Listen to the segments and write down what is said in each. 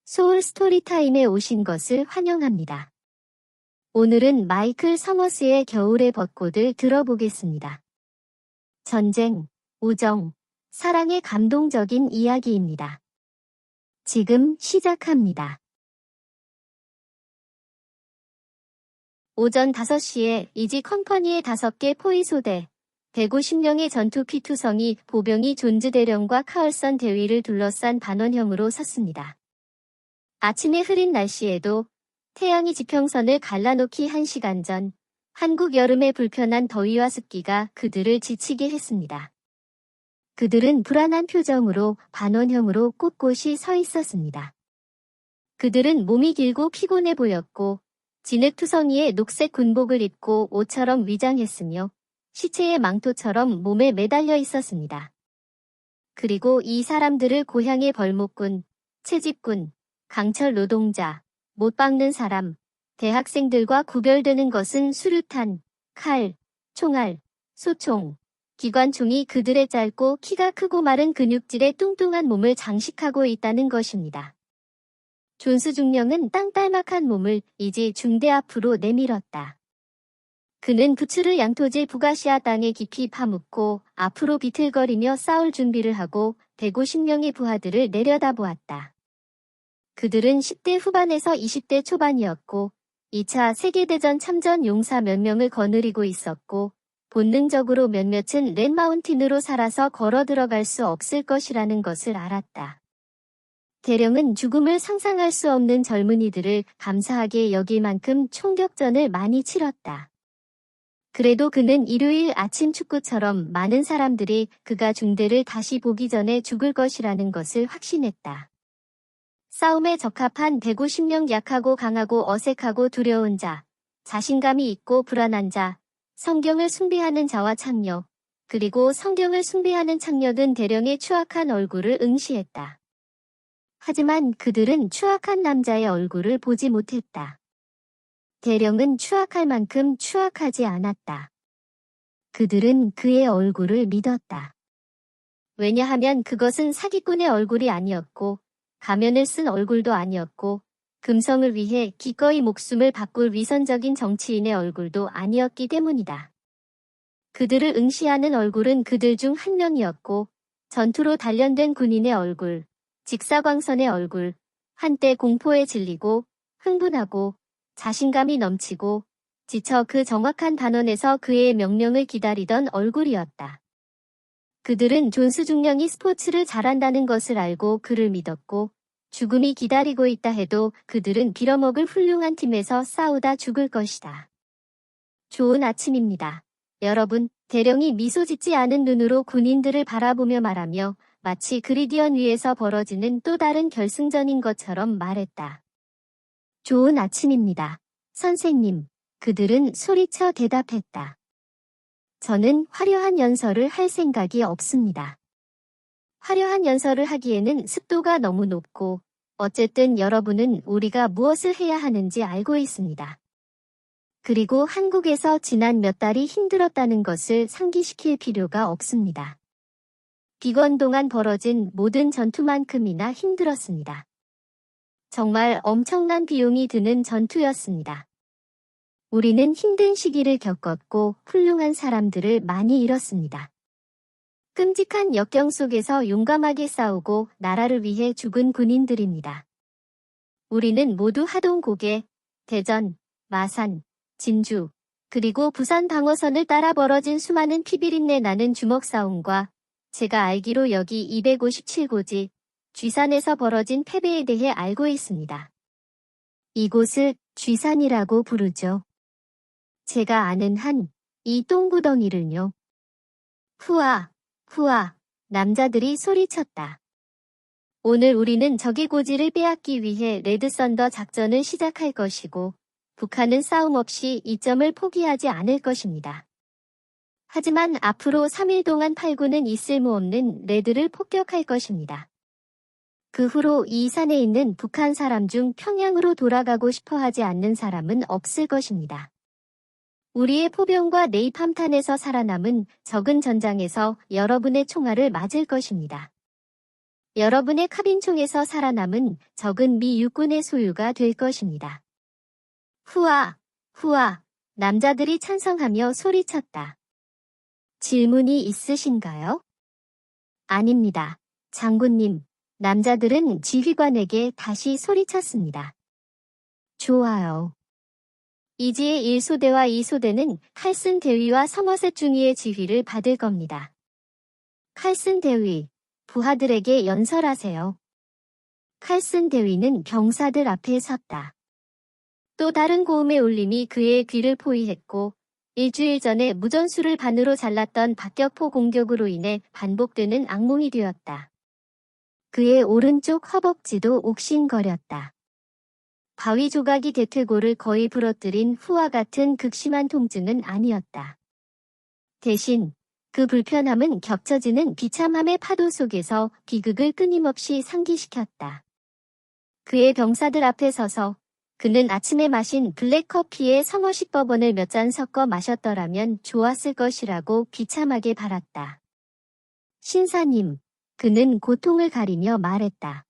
소울 스토리타임에 오신 것을 환영합니다. 오늘은 마이클 서머스의 겨울의 벚꽃을 들어보겠습니다. 전쟁, 우정, 사랑의 감동적인 이야기입니다. 지금 시작합니다. 오전 5시에 이지 컴퍼니의 5개 포위소대, 150명의 전투 피투성이 보병이 존즈 대령과 카얼선 대위를 둘러싼 반원형으로 섰습니다. 아침에 흐린 날씨에도 태양이 지평선을 갈라놓기 1시간 전, 한국 여름의 불편한 더위와 습기가 그들을 지치게 했습니다. 그들은 불안한 표정으로 반원형으로 꼿꼿이 서 있었습니다. 그들은 몸이 길고 피곤해 보였고, 진흙투성이에 녹색 군복을 입고 옷처럼 위장했으며, 시체의 망토처럼 몸에 매달려 있었습니다. 그리고 이 사람들을 고향의 벌목군, 채집군, 강철 노동자, 못 박는 사람, 대학생들과 구별되는 것은 수류탄, 칼, 총알, 소총, 기관총이 그들의 짧고 키가 크고 마른 근육질의 뚱뚱한 몸을 장식하고 있다는 것입니다. 존스 중령은 땅딸막한 몸을 이제 중대 앞으로 내밀었다. 그는 부츠를 양토지 부가시아 땅에 깊이 파묻고 앞으로 비틀거리며 싸울 준비를 하고 150명의 부하들을 내려다보았다. 그들은 10대 후반에서 20대 초반이었고 2차 세계대전 참전 용사 몇 명을 거느리고 있었고 본능적으로 몇몇은 렛마운틴으로 살아서 걸어 들어갈 수 없을 것이라는 것을 알았다. 대령은 죽음을 상상할 수 없는 젊은이들을 감사하게 여길 만큼 총격전을 많이 치렀다. 그래도 그는 일요일 아침 축구처럼 많은 사람들이 그가 중대를 다시 보기 전에 죽을 것이라는 것을 확신했다. 싸움에 적합한 150명 약하고 강하고 어색하고 두려운 자, 자신감이 있고 불안한 자, 성경을 숭배하는 자와 창녀, 그리고 성경을 숭배하는 창녀는 대령의 추악한 얼굴을 응시했다. 하지만 그들은 추악한 남자의 얼굴을 보지 못했다. 대령은 추악할 만큼 추악하지 않았다. 그들은 그의 얼굴을 믿었다. 왜냐하면 그것은 사기꾼의 얼굴이 아니었고 가면을 쓴 얼굴도 아니었고 금성을 위해 기꺼이 목숨을 바꿀 위선적인 정치인의 얼굴도 아니었기 때문이다. 그들을 응시하는 얼굴은 그들 중 한 명이었고 전투로 단련된 군인의 얼굴, 직사광선의 얼굴, 한때 공포에 질리고 흥분하고 자신감이 넘치고 지쳐 그 정확한 반원에서 그의 명령을 기다리던 얼굴이었다. 그들은 존스 중령이 스포츠를 잘한다는 것을 알고 그를 믿었고 죽음이 기다리고 있다 해도 그들은 빌어먹을 훌륭한 팀에서 싸우다 죽을 것이다. 좋은 아침입니다. 여러분, 대령이 미소 짓지 않은 눈으로 군인들을 바라보며 말하며 마치 그리디언 위에서 벌어지는 또 다른 결승전인 것처럼 말했다. 좋은 아침입니다. 선생님, 그들은 소리쳐 대답했다. 저는 화려한 연설을 할 생각이 없습니다. 화려한 연설을 하기에는 습도가 너무 높고 어쨌든 여러분은 우리가 무엇을 해야 하는지 알고 있습니다. 그리고 한국에서 지난 몇 달이 힘들었다는 것을 상기시킬 필요가 없습니다. 비건 동안 벌어진 모든 전투만큼이나 힘들었습니다. 정말 엄청난 비용이 드는 전투였습니다. 우리는 힘든 시기를 겪었고 훌륭한 사람들을 많이 잃었습니다. 끔찍한 역경 속에서 용감하게 싸우고 나라를 위해 죽은 군인들입니다. 우리는 모두 하동고개, 대전, 마산, 진주, 그리고 부산 방어선을 따라 벌어진 수많은 피비린내 나는 주먹 싸움과 제가 알기로 여기 257고지, 쥐산에서 벌어진 패배에 대해 알고 있습니다. 이곳을 쥐산이라고 부르죠. 제가 아는 한 이 똥구덩이를요. 후아, 후아, 남자들이 소리쳤다. 오늘 우리는 적의 고지를 빼앗기 위해 레드썬더 작전을 시작할 것이고 북한은 싸움 없이 이 점을 포기하지 않을 것입니다. 하지만 앞으로 3일 동안 8군은 이 쓸모없는 레드를 폭격할 것입니다. 그 후로 이 산에 있는 북한 사람 중 평양으로 돌아가고 싶어 하지 않는 사람은 없을 것입니다. 우리의 포병과 네이팜탄에서 살아남은 적은 전장에서 여러분의 총알을 맞을 것입니다. 여러분의 카빈총에서 살아남은 적은 미 육군의 소유가 될 것입니다. 후아, 후아, 남자들이 찬성하며 소리쳤다. 질문이 있으신가요? 아닙니다. 장군님, 남자들은 지휘관에게 다시 소리쳤습니다. 좋아요. 이지의 1소대와 2소대는 칼슨 대위와 서머셋 중위의 지휘를 받을 겁니다. 칼슨 대위, 부하들에게 연설하세요. 칼슨 대위는 병사들 앞에 섰다. 또 다른 고음의 울림이 그의 귀를 포위했고 일주일 전에 무전수를 반으로 잘랐던 박격포 공격으로 인해 반복되는 악몽이 되었다. 그의 오른쪽 허벅지도 옥신거렸다. 바위 조각이 대퇴골을 거의 부러뜨린 후와 같은 극심한 통증은 아니었다. 대신 그 불편함은 겹쳐지는 비참함의 파도 속에서 비극을 끊임없이 상기시켰다. 그의 병사들 앞에 서서 그는 아침에 마신 블랙커피에 성어식 버번을 몇 잔 섞어 마셨더라면 좋았을 것이라고 비참하게 바랐다. 신사님, 그는 고통을 가리며 말했다.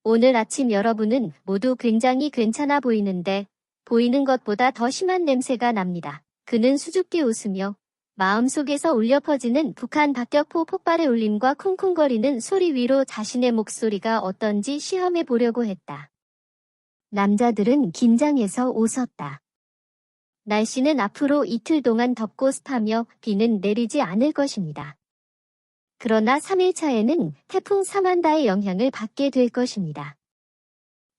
오늘 아침 여러분은 모두 굉장히 괜찮아 보이는데 보이는 것보다 더 심한 냄새가 납니다. 그는 수줍게 웃으며 마음속에서 울려 퍼지는 북한 박격포 폭발의 울림과 쿵쿵거리는 소리 위로 자신의 목소리가 어떤지 시험해 보려고 했다. 남자들은 긴장해서 웃었다. 날씨는 앞으로 이틀 동안 덥고 습하며 비는 내리지 않을 것입니다. 그러나 3일차에는 태풍 사만다의 영향을 받게 될 것입니다.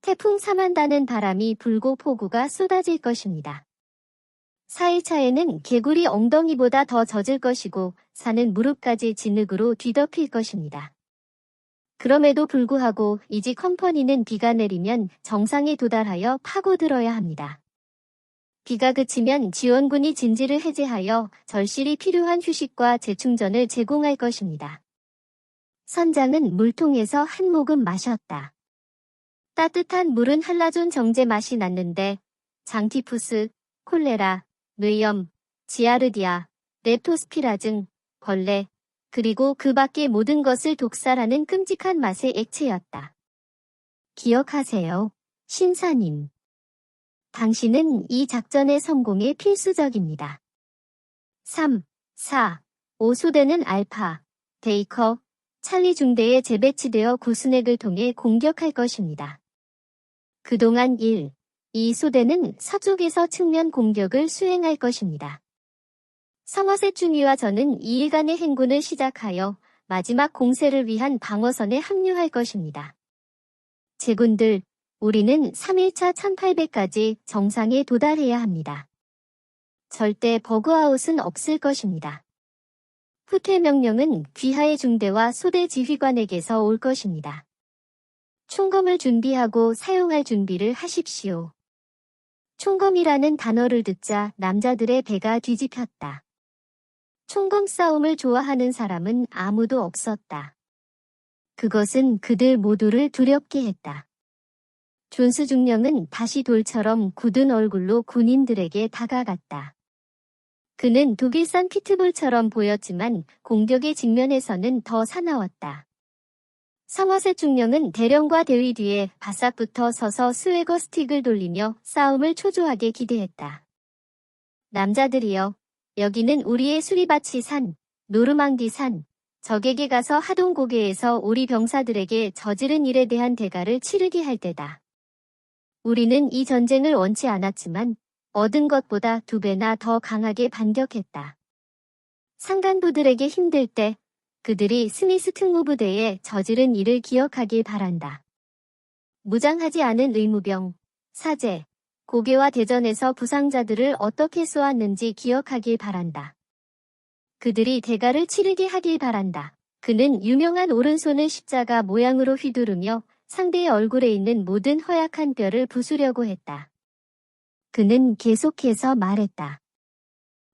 태풍 사만다는 바람이 불고 폭우가 쏟아질 것입니다. 4일차에는 개구리 엉덩이보다 더 젖을 것이고 산은 무릎까지 진흙으로 뒤덮일 것입니다. 그럼에도 불구하고 이지 컴퍼니는 비가 내리면 정상에 도달하여 파고들어야 합니다. 비가 그치면 지원군이 진지를 해제하여 절실히 필요한 휴식과 재충전을 제공할 것입니다. 선장은 물통에서 한 모금 마셨다. 따뜻한 물은 한라존 정제 맛이 났는데 장티푸스, 콜레라, 뇌염, 지아르디아, 렙토스피라증, 벌레, 그리고 그 밖의 모든 것을 독살하는 끔찍한 맛의 액체였다. 기억하세요, 신사님. 당신은 이 작전의 성공에 필수적입니다. 3, 4, 5소대는 알파, 베이커, 찰리 중대에 재배치되어 구스넥을 통해 공격할 것입니다. 그동안 1, 2소대는 서쪽에서 측면 공격을 수행할 것입니다. 서머셋 중위와 저는 2일간의 행군을 시작하여 마지막 공세를 위한 방어선에 합류할 것입니다. 제군들, 우리는 3일차 1800까지 정상에 도달해야 합니다. 절대 버그아웃은 없을 것입니다. 후퇴 명령은 귀하의 중대와 소대 지휘관에게서 올 것입니다. 총검을 준비하고 사용할 준비를 하십시오. 총검이라는 단어를 듣자 남자들의 배가 뒤집혔다. 총검 싸움을 좋아하는 사람은 아무도 없었다. 그것은 그들 모두를 두렵게 했다. 존스 중령은 다시 돌처럼 굳은 얼굴로 군인들에게 다가갔다. 그는 독일산 피트불처럼 보였지만 공격의 직면에서는 더 사나웠다. 서머셋 중령은 대령과 대위 뒤에 바싹 붙어 서서 스웨거 스틱을 돌리며 싸움을 초조하게 기대했다. 남자들이여, 여기는 우리의 수리바치 산, 노르망디 산, 적에게 가서 하동고개에서 우리 병사들에게 저지른 일에 대한 대가를 치르게 할 때다. 우리는 이 전쟁을 원치 않았지만 얻은 것보다 2배나 더 강하게 반격했다. 상간부들에게 힘들 때 그들이 스미스 특무부대에 저지른 일을 기억하길 바란다. 무장하지 않은 의무병, 사제, 고개와 대전에서 부상자들을 어떻게 쏘았는지 기억하길 바란다. 그들이 대가를 치르게 하길 바란다. 그는 유명한 오른손을 십자가 모양으로 휘두르며 상대의 얼굴에 있는 모든 허약한 뼈를 부수려고 했다. 그는 계속해서 말했다.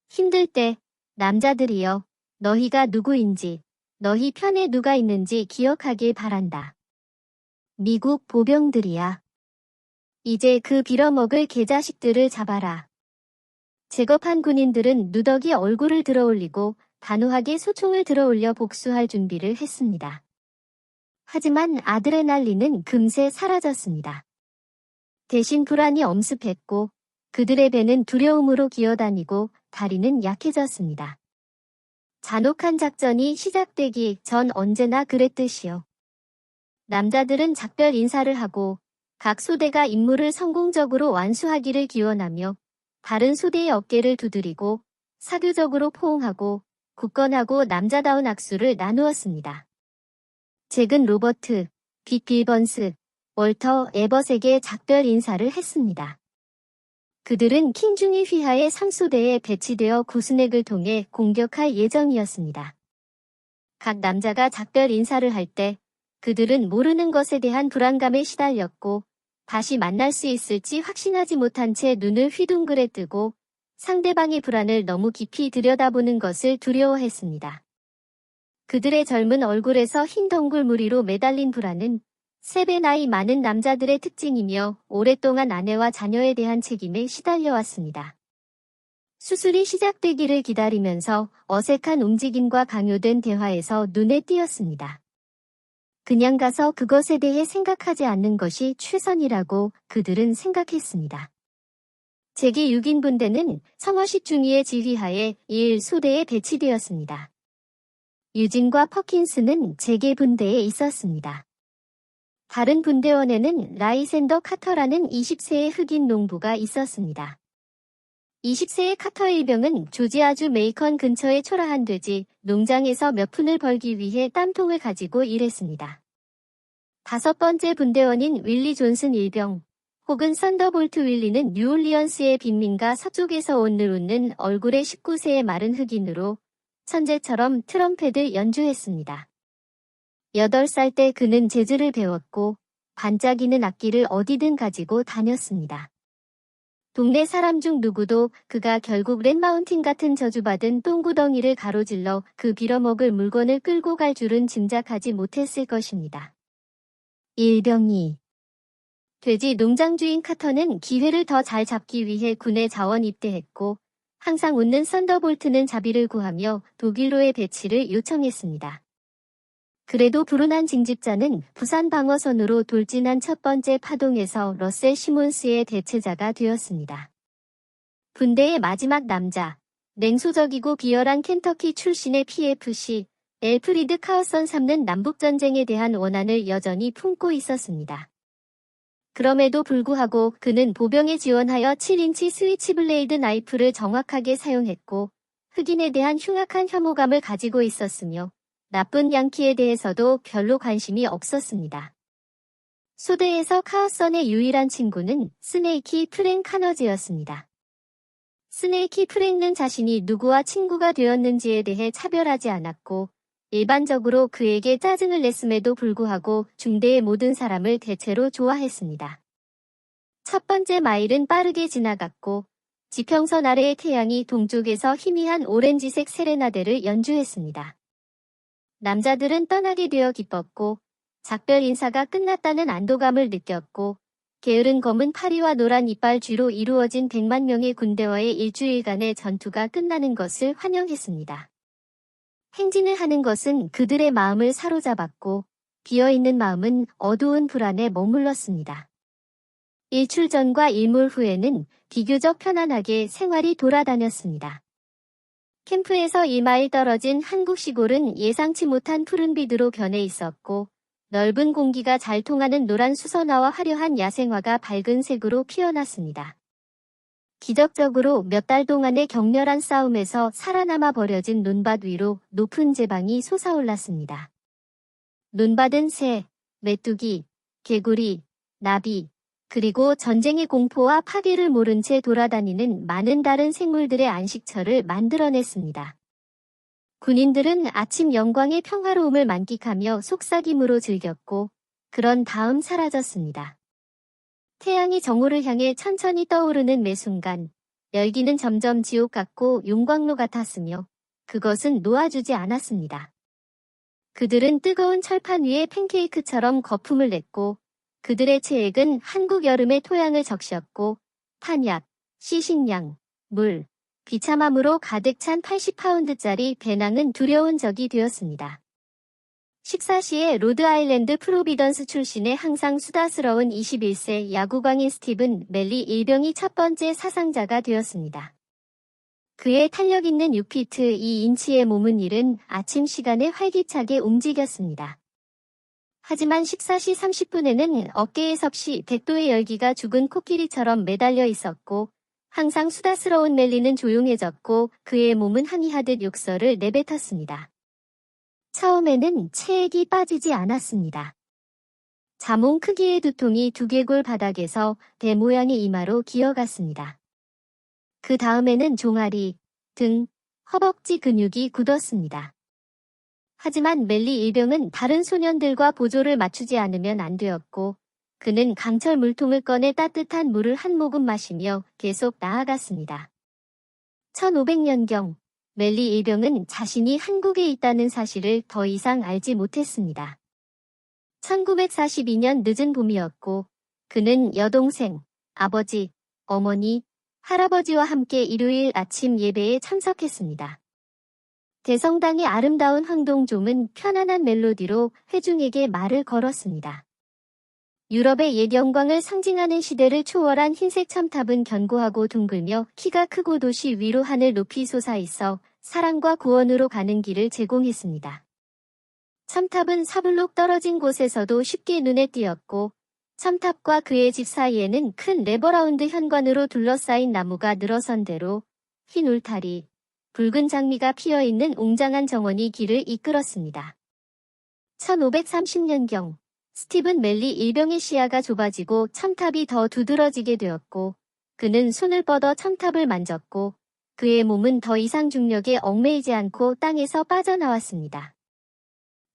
힘들 때 남자들이여, 너희가 누구인지, 너희 편에 누가 있는지 기억하길 바란다. 미국 보병들이야. 이제 그 빌어먹을 개자식들을 잡아라. 제겁한 군인들은 누더기 얼굴을 들어올리고 단호하게 소총을 들어올려 복수할 준비를 했습니다. 하지만 아드레날린은 금세 사라졌습니다. 대신 불안이 엄습했고 그들의 배는 두려움으로 기어다니고 다리는 약해졌습니다. 잔혹한 작전이 시작되기 전 언제나 그랬듯이요. 남자들은 작별 인사를 하고 각 소대가 임무를 성공적으로 완수하기를 기원하며 다른 소대의 어깨를 두드리고 사교적으로 포옹하고 굳건하고 남자다운 악수를 나누었습니다. 잭은 로버트, 빅 빌번스, 월터 에버스에게 작별 인사를 했습니다. 그들은 킹중이 휘하의 3소대에 배치되어 구스넥을 통해 공격할 예정이었습니다. 각 남자가 작별 인사를 할 때 그들은 모르는 것에 대한 불안감에 시달렸고 다시 만날 수 있을지 확신하지 못한 채 눈을 휘둥그레 뜨고 상대방의 불안을 너무 깊이 들여다보는 것을 두려워했습니다. 그들의 젊은 얼굴에서 흰 덩굴 무리로 매달린 불안은 3배 나이 많은 남자들의 특징이며 오랫동안 아내와 자녀에 대한 책임에 시달려왔습니다. 수술이 시작되기를 기다리면서 어색한 움직임과 강요된 대화에서 눈에 띄었습니다. 그냥 가서 그것에 대해 생각하지 않는 것이 최선이라고 그들은 생각했습니다. 잭의 6인 분대는 성어식 중위의 지휘하에 1소대에 배치되었습니다. 유진과 퍼킨스는 잭의 분대에 있었습니다. 다른 분대원에는 라이센더 카터라는 20세의 흑인 농부가 있었습니다. 20세의 카터 일병은 조지아주 메이컨 근처의 초라한 돼지 농장에서 몇 푼을 벌기 위해 땀통을 가지고 일했습니다. 5번째 분대원인 윌리 존슨 일병, 혹은 썬더볼트 윌리는 뉴올리언스의 빈민가 서쪽에서 온 늘 웃는 얼굴의 19세의 마른 흑인으로 천재처럼 트럼펫을 연주했습니다. 8살 때 그는 재즈를 배웠고 반짝이는 악기를 어디든 가지고 다녔습니다. 동네 사람 중 누구도 그가 결국 렛마운틴 같은 저주받은 똥구덩이를 가로질러 그 빌어먹을 물건을 끌고 갈 줄은 짐작하지 못했을 것입니다. 일병이 돼지 농장 주인 카터는 기회를 더 잘 잡기 위해 군에 자원 입대했고 항상 웃는 썬더볼트는 자비를 구하며 독일로의 배치를 요청했습니다. 그래도 불운한 징집자는 부산 방어선으로 돌진한 첫 번째 파동에서 러셀 시몬스의 대체자가 되었습니다. 분대의 마지막 남자, 냉소적이고 비열한 켄터키 출신의 PFC, 엘프리드 카우선 3는 남북전쟁에 대한 원한을 여전히 품고 있었습니다. 그럼에도 불구하고 그는 보병에 지원하여 7인치 스위치블레이드 나이프를 정확하게 사용했고 흑인에 대한 흉악한 혐오감을 가지고 있었으며 나쁜 양키에 대해서도 별로 관심이 없었습니다. 소대에서 카우선의 유일한 친구는 스네이키 프랭 카너즈였습니다. 스네이키 프랭은 자신이 누구와 친구가 되었는지에 대해 차별하지 않았고 일반적으로 그에게 짜증을 냈음에도 불구하고 중대의 모든 사람을 대체로 좋아했습니다. 첫 번째 마일은 빠르게 지나갔고 지평선 아래의 태양이 동쪽에서 희미한 오렌지색 세레나데를 연주했습니다. 남자들은 떠나게 되어 기뻤고 작별 인사가 끝났다는 안도감을 느꼈고 게으른 검은 파리와 노란 이빨 쥐로 이루어진 100만 명의 군대와의 일주일간의 전투가 끝나는 것을 환영했습니다. 행진을 하는 것은 그들의 마음을 사로잡았고 비어있는 마음은 어두운 불안에 머물렀습니다. 일출 전과 일몰 후에는 비교적 편안하게 생활이 돌아다녔습니다. 캠프에서 2마일 떨어진 한국 시골은 예상치 못한 푸른빛으로 변해 있었고 넓은 공기가 잘 통하는 노란 수선화와 화려한 야생화가 밝은 색으로 피어났습니다. 기적적으로 몇 달 동안의 격렬한 싸움에서 살아남아 버려진 논밭 위로 높은 제방이 솟아올랐습니다. 논밭은 새, 메뚜기, 개구리, 나비, 그리고 전쟁의 공포와 파괴를 모른 채 돌아다니는 많은 다른 생물들의 안식처를 만들어냈습니다. 군인들은 아침 영광의 평화로움을 만끽하며 속삭임으로 즐겼고 그런 다음 사라졌습니다. 태양이 정오를 향해 천천히 떠오르는 매 순간 열기는 점점 지옥 같고 용광로 같았으며 그것은 놓아주지 않았습니다. 그들은 뜨거운 철판 위에 팬케이크처럼 거품을 냈고 그들의 체액은 한국 여름의 토양을 적셨고 탄약, 시식량, 물, 비참함으로 가득 찬 80파운드짜리 배낭은 두려운 적이 되었습니다. 식사 시에 로드아일랜드 프로비던스 출신의 항상 수다스러운 21세 야구광인 스티븐 멜리 일병이 첫 번째 사상자가 되었습니다. 그의 탄력 있는 6피트 2인치의 몸은 이른 아침 시간에 활기차게 움직였습니다. 하지만 식사 시 30분에는 어깨에 섭씨 100도의 열기가 죽은 코끼리처럼 매달려 있었고 항상 수다스러운 멜리는 조용해졌고 그의 몸은 항의하듯 욕설을 내뱉었습니다. 처음에는 체액이 빠지지 않았습니다. 자몽 크기의 두통이 두개골 바닥에서 배 모양의 이마로 기어갔습니다. 그 다음에는 종아리, 등, 허벅지 근육이 굳었습니다. 하지만 멜리 일병은 다른 소년들과 보조를 맞추지 않으면 안 되었고 그는 강철 물통을 꺼내 따뜻한 물을 한 모금 마시며 계속 나아갔습니다. 1500년경 멜리 일병은 자신이 한국에 있다는 사실을 더 이상 알지 못했습니다. 1942년 늦은 봄이었고 그는 여동생, 아버지, 어머니, 할아버지와 함께 일요일 아침 예배에 참석했습니다. 대성당의 아름다운 황동종은 편안한 멜로디로 회중에게 말을 걸었습니다. 유럽의 옛 영광을 상징하는 시대를 초월한 흰색 첨탑은 견고하고 둥글며 키가 크고 도시 위로 하늘 높이 솟아있어 사랑과 구원으로 가는 길을 제공했습니다. 첨탑은 사블록 떨어진 곳에서도 쉽게 눈에 띄었고 첨탑과 그의 집 사이에는 큰 레버라운드 현관으로 둘러싸인 나무가 늘어선 대로 흰 울타리, 붉은 장미가 피어있는 웅장한 정원이 길을 이끌었습니다. 1530년경 스티븐 멜리 일병의 시야가 좁아지고 첨탑이 더 두드러지게 되었고 그는 손을 뻗어 첨탑을 만졌고 그의 몸은 더 이상 중력에 얽매이지 않고 땅에서 빠져나왔습니다.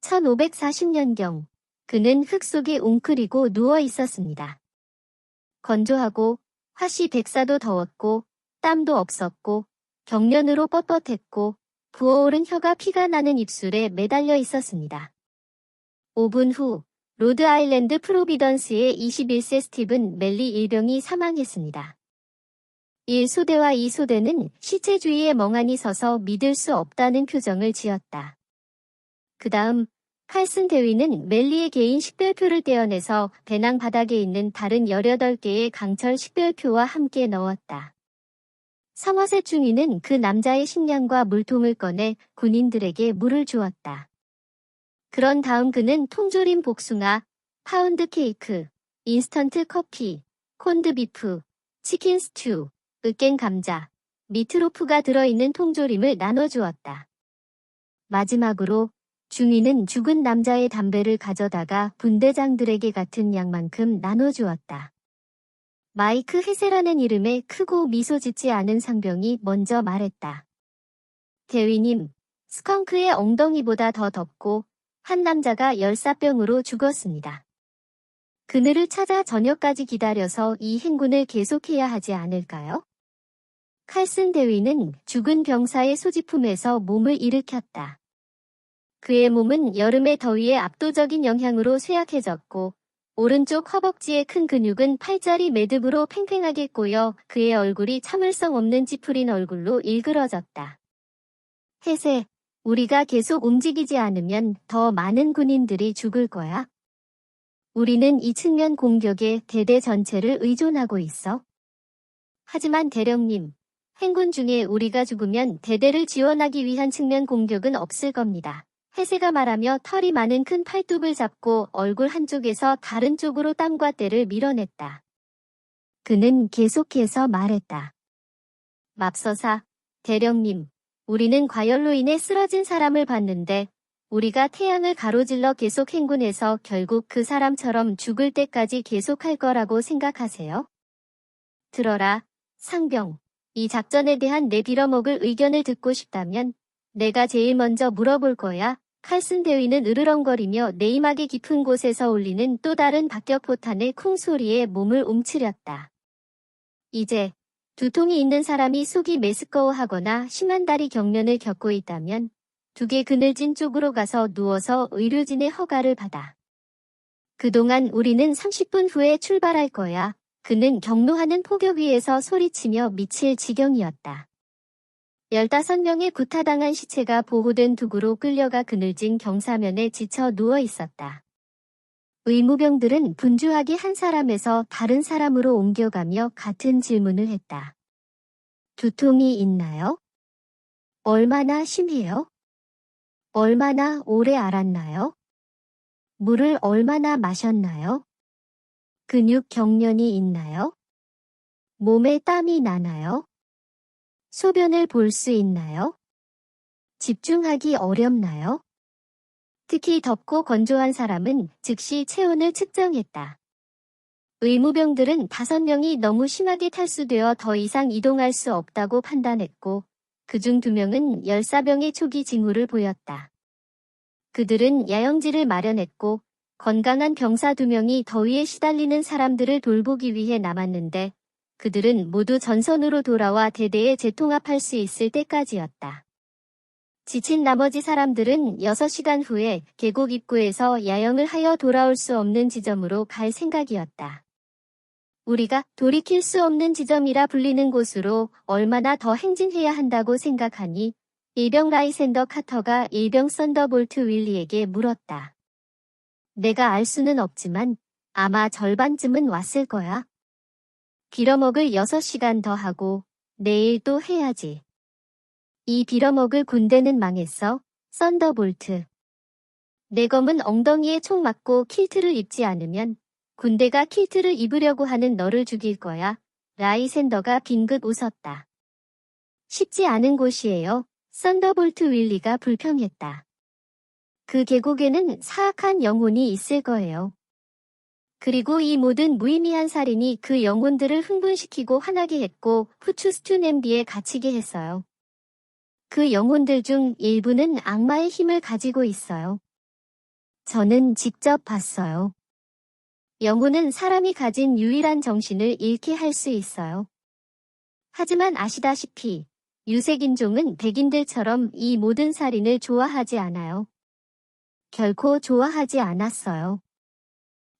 1540년경 그는 흙 속에 웅크리고 누워 있었습니다. 건조하고 화씨 백사도 더웠고 땀도 없었고 경련으로 뻣뻣했고 부어오른 혀가 피가 나는 입술에 매달려 있었습니다. 5분 후 로드아일랜드 프로비던스의 21세 스티븐 멜리 일병이 사망했습니다. 1소대와 2소대는 시체 주위에 멍하니 서서 믿을 수 없다는 표정을 지었다. 그 다음 칼슨 대위는 멜리의 개인 식별표를 떼어내서 배낭 바닥에 있는 다른 18개의 강철 식별표와 함께 넣었다. 성화세 중위는 그 남자의 식량과 물통을 꺼내 군인들에게 물을 주었다. 그런 다음 그는 통조림 복숭아, 파운드 케이크, 인스턴트 커피, 콘드 비프, 치킨 스튜, 으깬 감자, 미트로프가 들어있는 통조림을 나눠주었다. 마지막으로 중위는 죽은 남자의 담배를 가져다가 분대장들에게 같은 양만큼 나눠주었다. 마이크 헤세라는 이름의 크고 미소 짓지 않은 상병이 먼저 말했다. 대위님, 스컹크의 엉덩이보다 더 덥고 한 남자가 열사병으로 죽었습니다. 그늘을 찾아 저녁까지 기다려서 이 행군을 계속해야 하지 않을까요? 칼슨 대위는 죽은 병사의 소지품에서 몸을 일으켰다. 그의 몸은 여름의 더위에 압도적인 영향으로 쇠약해졌고 오른쪽 허벅지의 큰 근육은 팔자리 매듭으로 팽팽하게 꼬여 그의 얼굴이 참을성 없는 찌푸린 얼굴로 일그러졌다. 헤세, 우리가 계속 움직이지 않으면 더 많은 군인들이 죽을 거야. 우리는 이 측면 공격에 대대 전체를 의존하고 있어. 하지만 대령님, 행군 중에 우리가 죽으면 대대를 지원하기 위한 측면 공격은 없을 겁니다. 헤세가 말하며 털이 많은 큰 팔뚝을 잡고 얼굴 한쪽에서 다른 쪽으로 땀과 때를 밀어냈다. 그는 계속해서 말했다. 맙서사, 대령님, 우리는 과열로 인해 쓰러진 사람을 봤는데 우리가 태양을 가로질러 계속 행군해서 결국 그 사람처럼 죽을 때까지 계속할 거라고 생각하세요? 들어라, 상병. 이 작전에 대한 내 빌어먹을 의견을 듣고 싶다면 내가 제일 먼저 물어볼 거야. 칼슨 대위는 으르렁거리며 내이막의 깊은 곳에서 울리는 또 다른 박격포탄의 쿵 소리에 몸을 움츠렸다. 이제 두통이 있는 사람이 속이 메스꺼워하거나 심한 다리 경련을 겪고 있다면 두개 그늘진 쪽으로 가서 누워서 의료진의 허가를 받아. 그동안 우리는 30분 후에 출발할 거야. 그는 경로하는 폭격 위에서 소리치며 미칠 지경이었다. 15명의 구타당한 시체가 보호된 두구로 끌려가 그늘진 경사면에 지쳐 누워 있었다. 의무병들은 분주하게 한 사람에서 다른 사람으로 옮겨가며 같은 질문을 했다. 두통이 있나요? 얼마나 심해요? 얼마나 오래 앓았나요? 물을 얼마나 마셨나요? 근육 경련이 있나요? 몸에 땀이 나나요? 소변을 볼 수 있나요? 집중하기 어렵나요? 특히 덥고 건조한 사람은 즉시 체온을 측정했다. 의무병들은 5명이 너무 심하게 탈수되어 더 이상 이동할 수 없다고 판단했고, 그중 2명은 열사병의 초기 징후를 보였다. 그들은 야영지를 마련했고, 건강한 병사 2명이 더위에 시달리는 사람들을 돌보기 위해 남았는데, 그들은 모두 전선으로 돌아와 대대에 재통합할 수 있을 때까지였다. 지친 나머지 사람들은 6시간 후에 계곡 입구에서 야영을 하여 돌아올 수 없는 지점으로 갈 생각이었다. 우리가 돌이킬 수 없는 지점이라 불리는 곳으로 얼마나 더 행진해야 한다고 생각하니 일병 라이센더 카터가 일병 썬더볼트 윌리에게 물었다. 내가 알 수는 없지만 아마 절반쯤은 왔을 거야. 빌어먹을 6시간 더 하고 내일 또 해야지. 이 빌어먹을 군대는 망했어, 썬더볼트. 내 검은 엉덩이에 총 맞고 킬트를 입지 않으면 군대가 킬트를 입으려고 하는 너를 죽일 거야. 라이센더가 빙긋 웃었다. 쉽지 않은 곳이에요. 썬더볼트 윌리가 불평했다. 그 계곡에는 사악한 영혼이 있을 거예요. 그리고 이 모든 무의미한 살인이 그 영혼들을 흥분시키고 화나게 했고 후추 스튜 냄비에 갇히게 했어요. 그 영혼들 중 일부는 악마의 힘을 가지고 있어요. 저는 직접 봤어요. 영혼은 사람이 가진 유일한 정신을 잃게 할 수 있어요. 하지만 아시다시피 유색인종은 백인들처럼 이 모든 살인을 좋아하지 않아요. 결코 좋아하지 않았어요.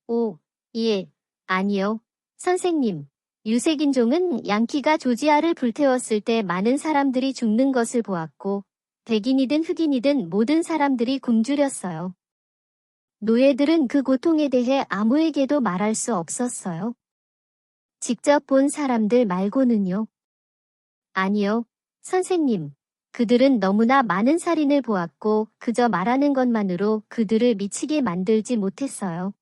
오, 예, 아니요. 선생님, 유색인종은 양키가 조지아를 불태웠을 때 많은 사람들이 죽는 것을 보았고, 백인이든 흑인이든 모든 사람들이 굶주렸어요. 노예들은 그 고통에 대해 아무에게도 말할 수 없었어요. 직접 본 사람들 말고는요. 아니요, 선생님. 그들은 너무나 많은 살인을 보았고 그저 말하는 것만으로 그들을 미치게 만들지 못했어요.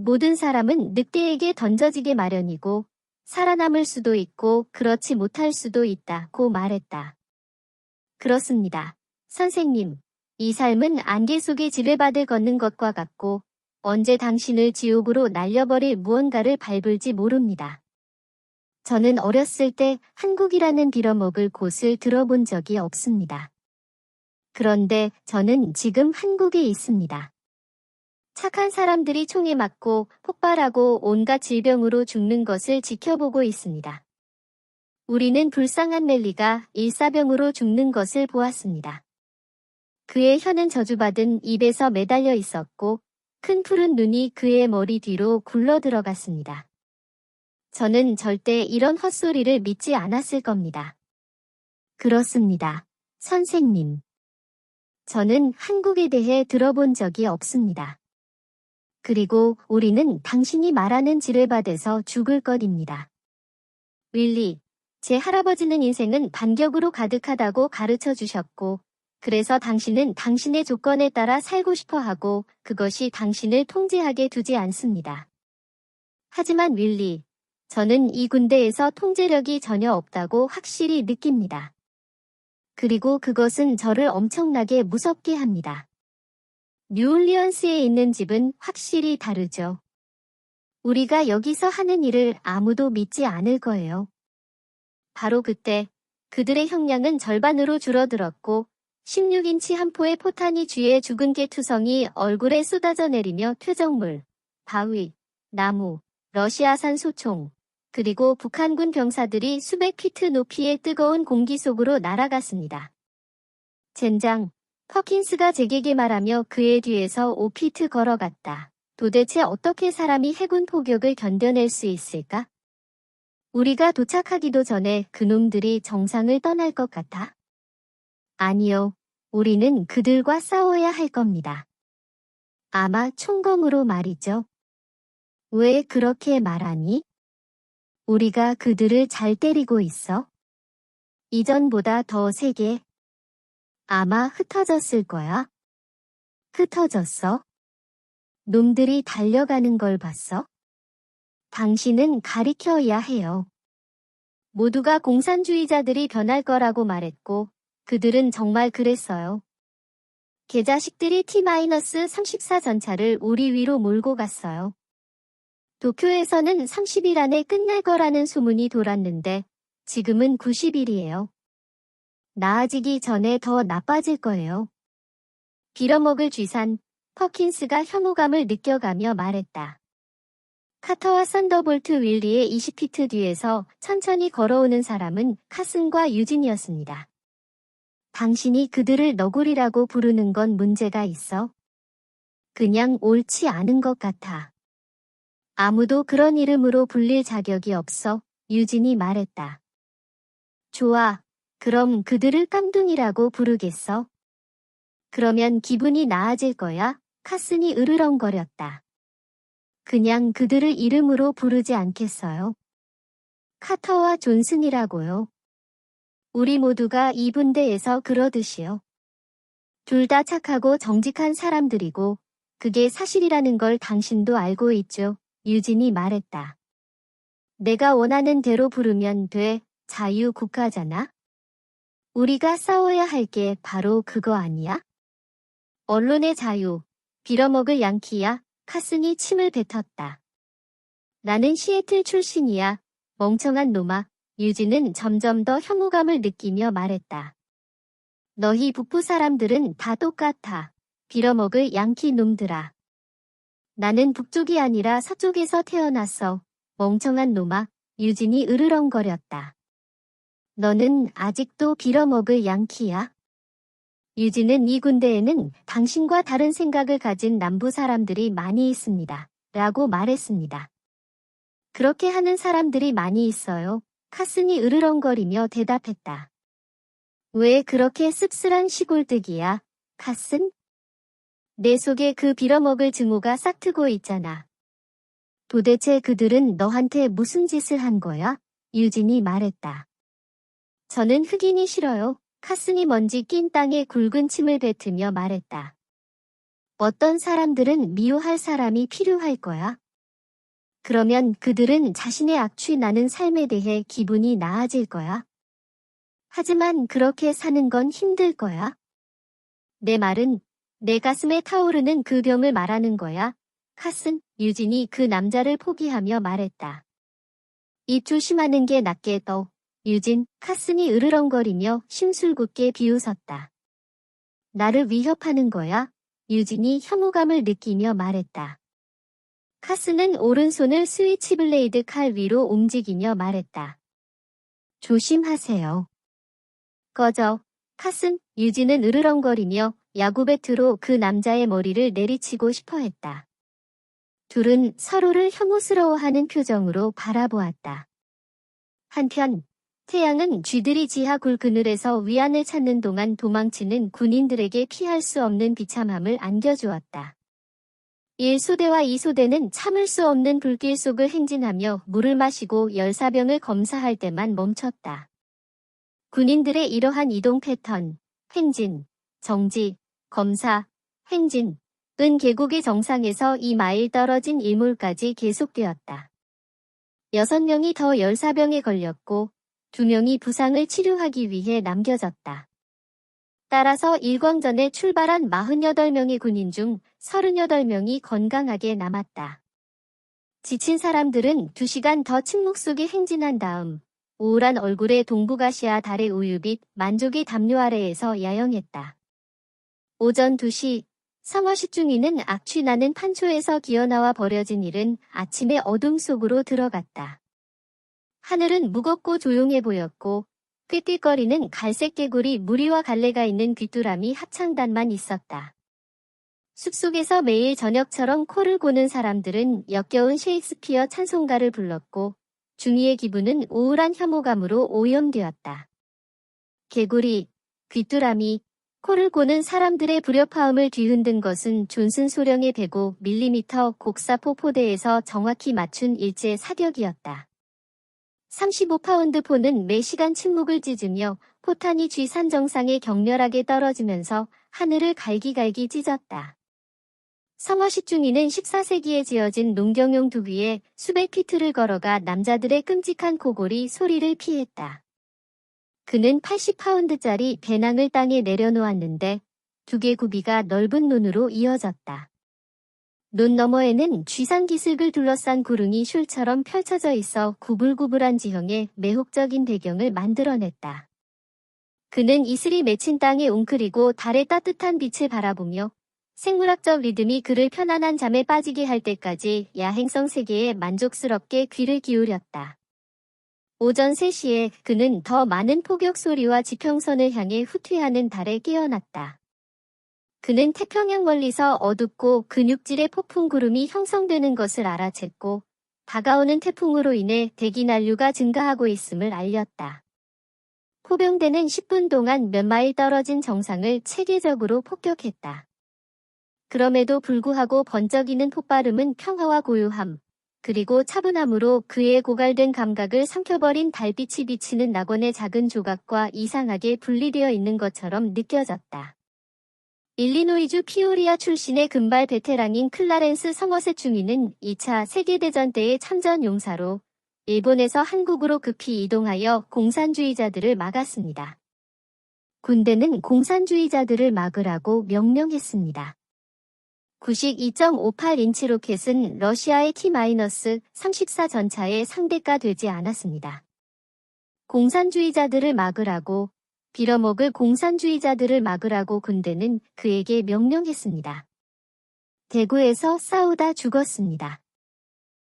모든 사람은 늑대에게 던져지게 마련이고 살아남을 수도 있고 그렇지 못할 수도 있다고 말했다. 그렇습니다. 선생님, 이 삶은 안개 속의 지뢰밭을 걷는 것과 같고 언제 당신을 지옥으로 날려버릴 무언가를 밟을지 모릅니다. 저는 어렸을 때 한국이라는 빌어먹을 곳을 들어본 적이 없습니다. 그런데 저는 지금 한국에 있습니다. 착한 사람들이 총에 맞고 폭발하고 온갖 질병으로 죽는 것을 지켜보고 있습니다. 우리는 불쌍한 멜리가 일사병으로 죽는 것을 보았습니다. 그의 혀는 저주받은 입에서 매달려 있었고 큰 푸른 눈이 그의 머리 뒤로 굴러 들어갔습니다. 저는 절대 이런 헛소리를 믿지 않았을 겁니다. 그렇습니다. 선생님. 저는 한국에 대해 들어본 적이 없습니다. 그리고 우리는 당신이 말하는 지뢰밭에서 죽을 것입니다. 윌리, 제 할아버지는 인생은 반격으로 가득하다고 가르쳐 주셨고, 그래서 당신은 당신의 조건에 따라 살고 싶어 하고 그것이 당신을 통제하게 두지 않습니다. 하지만 윌리, 저는 이 군대에서 통제력이 전혀 없다고 확실히 느낍니다. 그리고 그것은 저를 엄청나게 무섭게 합니다. 뉴올리언스에 있는 집은 확실히 다르죠. 우리가 여기서 하는 일을 아무도 믿지 않을 거예요. 바로 그때 그들의 형량은 절반으로 줄어들었고 16인치 한 포의 포탄이 쥐의 죽은 개 투성이 얼굴에 쏟아져 내리며 퇴적물, 바위, 나무, 러시아산 소총, 그리고 북한군 병사들이 수백 피트 높이의 뜨거운 공기 속으로 날아갔습니다. 젠장, 퍼킨스가 제게게 말하며 그의 뒤에서 5피트 걸어갔다. 도대체 어떻게 사람이 해군 포격을 견뎌낼 수 있을까? 우리가 도착하기도 전에 그놈들이 정상을 떠날 것 같아? 아니요. 우리는 그들과 싸워야 할 겁니다. 아마 총검으로 말이죠. 왜 그렇게 말하니? 우리가 그들을 잘 때리고 있어. 이전보다 더 세게. 아마 흩어졌을 거야. 흩어졌어? 놈들이 달려가는 걸 봤어? 당신은 가리켜야 해요. 모두가 공산주의자들이 변할 거라고 말했고 그들은 정말 그랬어요. 개자식들이 T-34 전차를 우리 위로 몰고 갔어요. 도쿄에서는 30일 안에 끝날 거라는 소문이 돌았는데 지금은 90일이에요. 나아지기 전에 더 나빠질 거예요. 빌어먹을 쥐산, 퍼킨스가 혐오감을 느껴가며 말했다. 카터와 썬더볼트 윌리의 20피트 뒤에서 천천히 걸어오는 사람은 카슨과 유진이었습니다. 당신이 그들을 너구리라고 부르는 건 문제가 있어? 그냥 옳지 않은 것 같아. 아무도 그런 이름으로 불릴 자격이 없어, 유진이 말했다. 좋아, 그럼 그들을 깜둥이라고 부르겠어? 그러면 기분이 나아질 거야, 카슨이 으르렁거렸다. 그냥 그들을 이름으로 부르지 않겠어요? 카터와 존슨이라고요. 우리 모두가 이 분대에서 그러듯이요. 둘 다 착하고 정직한 사람들이고 그게 사실이라는 걸 당신도 알고 있죠. 유진이 말했다. 내가 원하는 대로 부르면 돼. 자유국가잖아. 우리가 싸워야 할 게 바로 그거 아니야? 언론의 자유. 빌어먹을 양키야. 카슨이 침을 뱉었다. 나는 시애틀 출신이야. 멍청한 놈아. 유진은 점점 더 혐오감을 느끼며 말했다. 너희 북부 사람들은 다 똑같아. 빌어먹을 양키 놈들아. 나는 북쪽이 아니라 서쪽에서 태어났어. 멍청한 놈아. 유진이 으르렁거렸다. 너는 아직도 빌어먹을 양키야? 유진은 이 군대에는 당신과 다른 생각을 가진 남부 사람들이 많이 있습니다. 라고 말했습니다. 그렇게 하는 사람들이 많이 있어요. 카슨이 으르렁거리며 대답했다. 왜 그렇게 씁쓸한 시골뜨기야, 카슨? 내 속에 그 빌어먹을 증오가 싹트고 있잖아. 도대체 그들은 너한테 무슨 짓을 한 거야? 유진이 말했다. 저는 흑인이 싫어요. 카슨이 먼지 낀 땅에 굵은 침을 뱉으며 말했다. 어떤 사람들은 미워할 사람이 필요할 거야. 그러면 그들은 자신의 악취 나는 삶에 대해 기분이 나아질 거야. 하지만 그렇게 사는 건 힘들 거야. 내 말은 내 가슴에 타오르는 그 병을 말하는 거야. 카슨, 유진이 그 남자를 포기하며 말했다. 입 조심하는 게 낫겠어. 유진, 카슨이 으르렁거리며 심술궂게 비웃었다. 나를 위협하는 거야? 유진이 혐오감을 느끼며 말했다. 카슨은 오른손을 스위치 블레이드 칼 위로 움직이며 말했다. 조심하세요. 꺼져. 카슨, 유진은 으르렁거리며 야구 배트로 그 남자의 머리를 내리치고 싶어 했다. 둘은 서로를 혐오스러워하는 표정으로 바라보았다. 한편 태양은 쥐들이 지하 굴 그늘에서 위안을 찾는 동안 도망치는 군인들에게 피할 수 없는 비참함을 안겨주었다. 1소대와 2소대는 참을 수 없는 불길 속을 행진하며 물을 마시고 열사병을 검사할 때만 멈췄다. 군인들의 이러한 이동 패턴, 행진, 정지, 검사, 행진, 은 계곡의 정상에서 2마일 떨어진 일몰까지 계속되었다. 6명이 더 열사병에 걸렸고 2명이 부상을 치료하기 위해 남겨졌다. 따라서 일광전에 출발한 48명의 군인 중 38명이 건강하게 남았다. 지친 사람들은 2시간 더 침묵 속에 행진한 다음 우울한 얼굴에 동북아시아 달의 우유빛 만족의 담요 아래에서 야영했다. 오전 2시 성어 식중이는 악취 나는 판초에서 기어나와 버려진 일은 아침의 어둠 속으로 들어갔다. 하늘은 무겁고 조용해 보였고 삐삐거리는 갈색 개구리 무리와 갈래가 있는 귀뚜라미 합창단만 있었다. 숲속에서 매일 저녁처럼 코를 고는 사람들은 역겨운 셰익스피어 찬송가를 불렀고 중이의 기분은 우울한 혐오감으로 오염되었다. 개구리, 귀뚜라미, 코를 고는 사람들의 불협화음을 뒤흔든 것은 존슨 소령의 105mm 곡사포 포대에서 정확히 맞춘 일제 사격이었다. 35파운드 포는 매시간 침묵을 찢으며 포탄이 쥐산 정상에 격렬하게 떨어지면서 하늘을 갈기갈기 찢었다. 성어시 중이는 14세기에 지어진 농경용 두기에 수백 피트를 걸어가 남자들의 끔찍한 코골이 소리를 피했다. 그는 80파운드짜리 배낭을 땅에 내려놓았는데 두개 구비가 넓은 논으로 이어졌다. 논 너머에는 쥐산 기슭을 둘러싼 구릉이 숄처럼 펼쳐져 있어 구불구불한 지형의 매혹적인 배경을 만들어냈다. 그는 이슬이 맺힌 땅에 웅크리고 달의 따뜻한 빛을 바라보며 생물학적 리듬이 그를 편안한 잠에 빠지게 할 때까지 야행성 세계에 만족스럽게 귀를 기울였다. 오전 3시에 그는 더 많은 포격 소리와 지평선을 향해 후퇴하는 달에 깨어났다. 그는 태평양 멀리서 어둡고 근육질의 폭풍 구름이 형성되는 것을 알아챘고 다가오는 태풍으로 인해 대기 난류가 증가하고 있음을 알렸다. 포병대는 10분 동안 몇 마일 떨어진 정상을 체계적으로 폭격했다. 그럼에도 불구하고 번쩍이는 폭발음은 평화와 고요함, 그리고 차분함으로 그의 고갈된 감각을 삼켜버린 달빛이 비치는 낙원의 작은 조각과 이상하게 분리되어 있는 것처럼 느껴졌다. 일리노이주 피오리아 출신의 금발 베테랑인 클라렌스 성어세 중위는 2차 세계대전 때의 참전 용사로 일본에서 한국으로 급히 이동하여 공산주의자들을 막았습니다. 군대는 공산주의자들을 막으라고 명령했습니다. 구식 2.58인치 로켓은 러시아의 T-34 전차의 상대가 되지 않았습니다. 공산주의자들을 막으라고, 빌어먹을 공산주의자들을 막으라고 군대는 그에게 명령했습니다. 대구에서 싸우다 죽었습니다.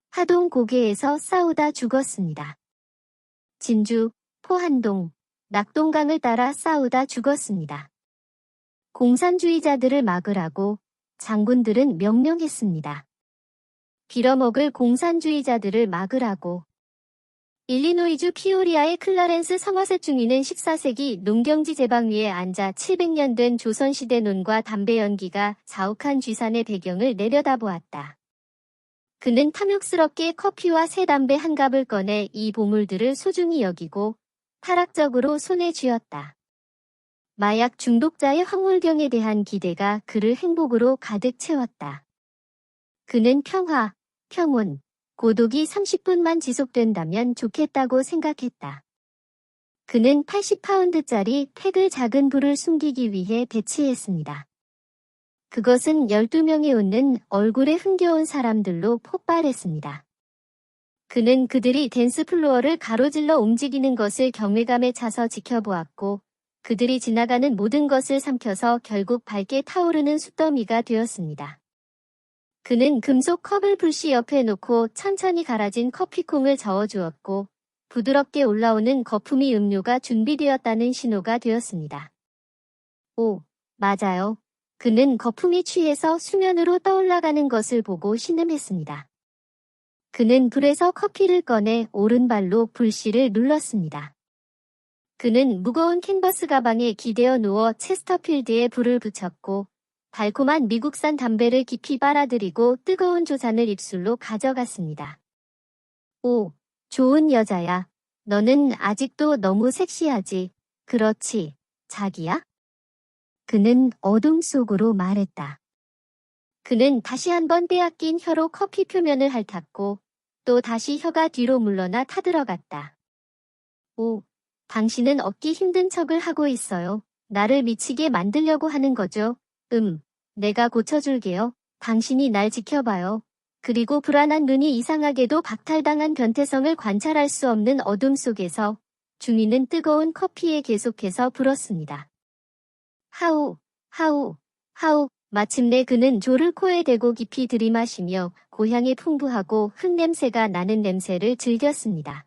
하동 고개에서 싸우다 죽었습니다. 진주, 포한동, 낙동강을 따라 싸우다 죽었습니다. 공산주의자들을 막으라고 장군들은 명령했습니다. 빌어먹을 공산주의자들을 막으라고. 일리노이주 피오리아의 클라렌스 성어세 중위는 14세기 농경지 제방 위에 앉아 700년 된 조선시대 논과 담배 연기가 자욱한 쥐산의 배경을 내려다보았다. 그는 탐욕스럽게 커피와 새 담배 한 갑을 꺼내 이 보물들을 소중히 여기고 타락적으로 손에 쥐었다. 마약 중독자의 황홀경에 대한 기대가 그를 행복으로 가득 채웠다. 그는 평화, 평온, 고독이 30분만 지속된다면 좋겠다고 생각했다. 그는 80파운드짜리 팩을 작은 불을 숨기기 위해 배치했습니다. 그것은 12명이 웃는 얼굴에 흥겨운 사람들로 폭발했습니다. 그는 그들이 댄스 플로어를 가로질러 움직이는 것을 경외감에 차서 지켜보았고 그들이 지나가는 모든 것을 삼켜서 결국 밝게 타오르는 숫더미가 되었습니다. 그는 금속 컵을 불씨 옆에 놓고 천천히 갈아진 커피콩을 저어주었고 부드럽게 올라오는 거품이 음료가 준비되었다는 신호가 되었습니다. 오, 맞아요. 그는 거품이 취해서 수면으로 떠올라가는 것을 보고 신음했습니다. 그는 불에서 커피를 꺼내 오른발로 불씨를 눌렀습니다. 그는 무거운 캔버스 가방에 기대어 누워 체스터필드에 불을 붙였고 달콤한 미국산 담배를 깊이 빨아들이고 뜨거운 조잔을 입술로 가져갔습니다. 오, 좋은 여자야. 너는 아직도 너무 섹시하지. 그렇지, 자기야? 그는 어둠 속으로 말했다. 그는 다시 한번 빼앗긴 혀로 커피 표면을 핥았고 또 다시 혀가 뒤로 물러나 타들어갔다. 오, 당신은 얻기 힘든 척을 하고 있어요. 나를 미치게 만들려고 하는 거죠. 내가 고쳐줄게요. 당신이 날 지켜봐요. 그리고 불안한 눈이 이상하게도 박탈당한 변태성을 관찰할 수 없는 어둠 속에서 중위는 뜨거운 커피에 계속해서 불었습니다. 하우, 하우, 하우. 마침내 그는 조를 코에 대고 깊이 들이마시며 고향의 풍부하고 흙냄새가 나는 냄새를 즐겼습니다.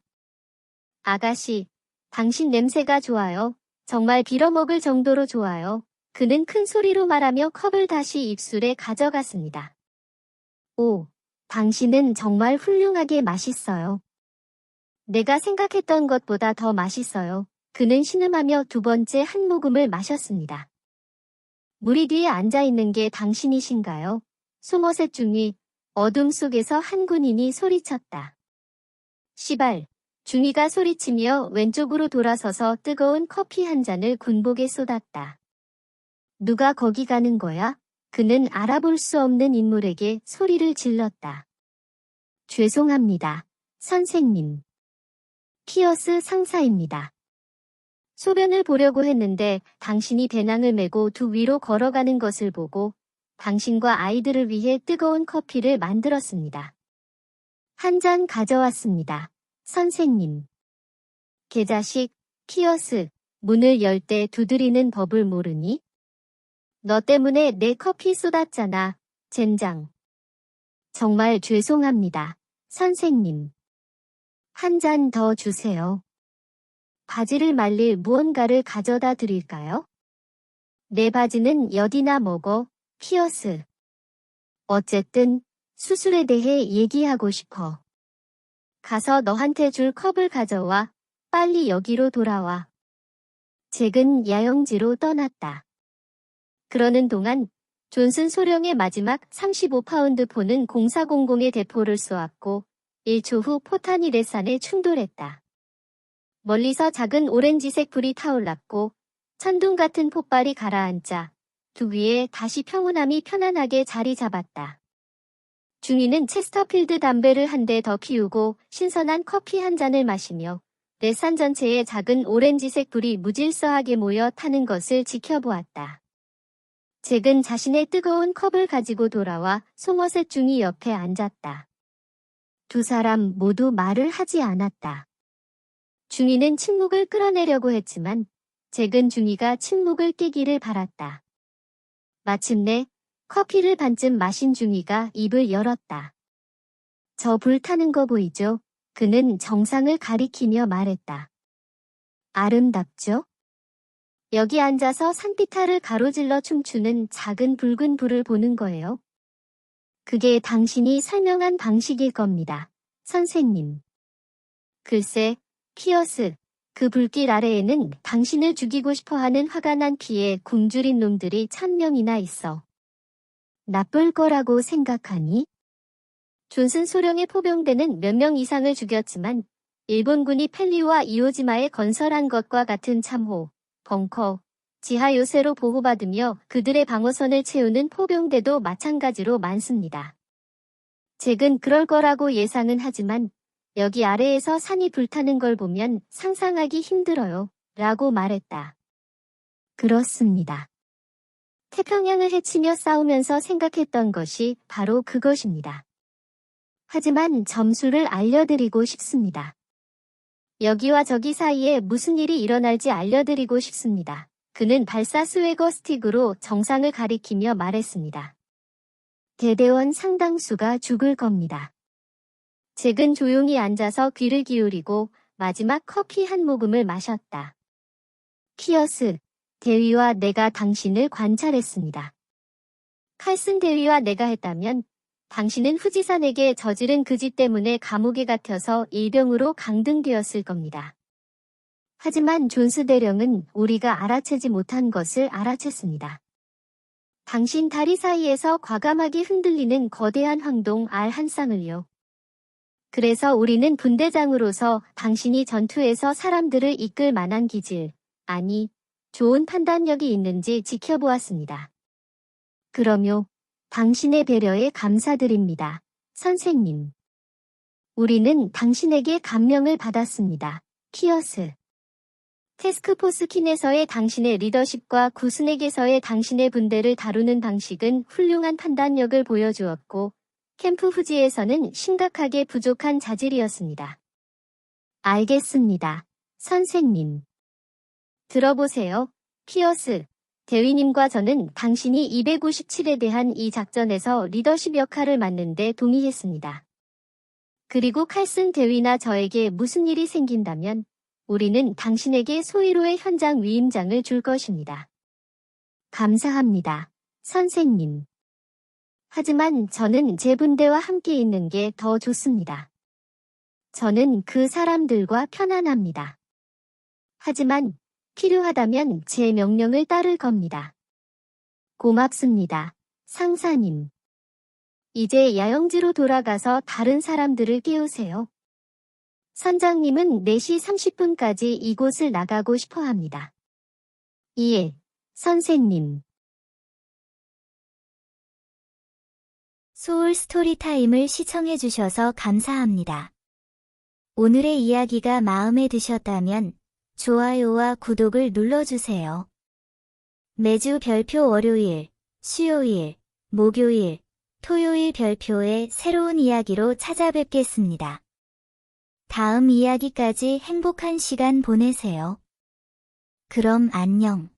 아가씨, 당신 냄새가 좋아요. 정말 빌어먹을 정도로 좋아요. 그는 큰 소리로 말하며 컵을 다시 입술에 가져갔습니다. 오, 당신은 정말 훌륭하게 맛있어요. 내가 생각했던 것보다 더 맛있어요. 그는 신음하며 두 번째 한 모금을 마셨습니다. 무리 뒤에 앉아있는 게 당신이신가요? 소머셋 중위, 어둠 속에서 한 군인이 소리쳤다. 시발. 중위가 소리치며 왼쪽으로 돌아서서 뜨거운 커피 한 잔을 군복에 쏟았다. 누가 거기 가는 거야? 그는 알아볼 수 없는 인물에게 소리를 질렀다. 죄송합니다. 선생님. 피어스 상사입니다. 소변을 보려고 했는데 당신이 배낭을 메고 두 위로 걸어가는 것을 보고 당신과 아이들을 위해 뜨거운 커피를 만들었습니다. 한 잔 가져왔습니다. 선생님. 개자식, 피어스, 문을 열 때 두드리는 법을 모르니? 너 때문에 내 커피 쏟았잖아, 젠장. 정말 죄송합니다, 선생님. 한 잔 더 주세요. 바지를 말릴 무언가를 가져다 드릴까요? 내 바지는 여디나 먹어, 피어스. 어쨌든 수술에 대해 얘기하고 싶어. 가서 너한테 줄 컵을 가져와. 빨리 여기로 돌아와. 잭은 야영지로 떠났다. 그러는 동안 존슨 소령의 마지막 35파운드 포는 0400의 대포를 쏘았고 1초 후 포탄이 레산에 충돌했다. 멀리서 작은 오렌지색 불이 타올랐고 천둥 같은 폭발이 가라앉자 두 위에 다시 평온함이 편안하게 자리 잡았다. 중위는 체스터필드 담배를 한 대 더 피우고 신선한 커피 한 잔을 마시며 레산 전체에 작은 오렌지색 불이 무질서하게 모여 타는 것을 지켜보았다. 잭은 자신의 뜨거운 컵을 가지고 돌아와 소머셋 중위 옆에 앉았다. 두 사람 모두 말을 하지 않았다. 중위는 침묵을 끌어내려고 했지만 잭은 중위가 침묵을 깨기를 바랐다. 마침내 커피를 반쯤 마신 중위가 입을 열었다. 저 불타는 거 보이죠? 그는 정상을 가리키며 말했다. 아름답죠? 여기 앉아서 산비탈을 가로질러 춤추는 작은 붉은 불을 보는 거예요. 그게 당신이 설명한 방식일 겁니다. 선생님. 글쎄, 피어스, 그 불길 아래에는 당신을 죽이고 싶어하는 화가 난 피에 굶주린 놈들이 1000명이나 있어. 나쁠 거라고 생각하니? 존슨 소령의 포병대는 몇 명 이상을 죽였지만 일본군이 펠리와 이오지마에 건설한 것과 같은 참호, 벙커, 지하 요새로 보호받으며 그들의 방어선을 채우는 포병대도 마찬가지로 많습니다. 잭은 그럴 거라고 예상은 하지만 여기 아래에서 산이 불타는 걸 보면 상상하기 힘들어요. 라고 말했다. 그렇습니다. 태평양을 헤치며 싸우면서 생각했던 것이 바로 그것입니다. 하지만 점수를 알려드리고 싶습니다. 여기와 저기 사이에 무슨 일이 일어날지 알려드리고 싶습니다. 그는 발사 스웨거 스틱으로 정상을 가리키며 말했습니다. 대대원 상당수가 죽을 겁니다. 잭은 조용히 앉아서 귀를 기울이고 마지막 커피 한 모금을 마셨다. 피어스, 대위와 내가 당신을 관찰했습니다. 칼슨 대위와 내가 했다면 당신은 후지산에게 저지른 그 짓 때문에 감옥에 갇혀서 일병으로 강등되었을 겁니다. 하지만 존스 대령은 우리가 알아채지 못한 것을 알아챘습니다. 당신 다리 사이에서 과감하게 흔들리는 거대한 황동 알 한 쌍을요. 그래서 우리는 분대장으로서 당신이 전투에서 사람들을 이끌 만한 기질, 아니, 좋은 판단력이 있는지 지켜보았습니다. 그러므 당신의 배려에 감사드립니다. 선생님. 우리는 당신에게 감명을 받았습니다. 피어스. 태스크포스 킨에서의 당신의 리더십과 구스넥에서의 당신의 분대를 다루는 방식은 훌륭한 판단력을 보여주었고 캠프 후지에서는 심각하게 부족한 자질이었습니다. 알겠습니다. 선생님. 들어보세요. 피어스. 대위님과 저는 당신이 257에 대한 이 작전에서 리더십 역할을 맡는데 동의했습니다. 그리고 칼슨 대위나 저에게 무슨 일이 생긴다면 우리는 당신에게 소위로의 현장 위임장을 줄 것입니다. 감사합니다. 선생님. 하지만 저는 제 분대와 함께 있는 게 더 좋습니다. 저는 그 사람들과 편안합니다. 하지만 필요하다면 제 명령을 따를 겁니다. 고맙습니다, 상사님. 이제 야영지로 돌아가서 다른 사람들을 깨우세요. 선장님은 4시 30분까지 이곳을 나가고 싶어 합니다. 예, 선생님. 소울 스토리타임을 시청해주셔서 감사합니다. 오늘의 이야기가 마음에 드셨다면 좋아요와 구독을 눌러주세요. 매주 별표 월요일, 수요일, 목요일, 토요일 별표의 새로운 이야기로 찾아뵙겠습니다. 다음 이야기까지 행복한 시간 보내세요. 그럼 안녕.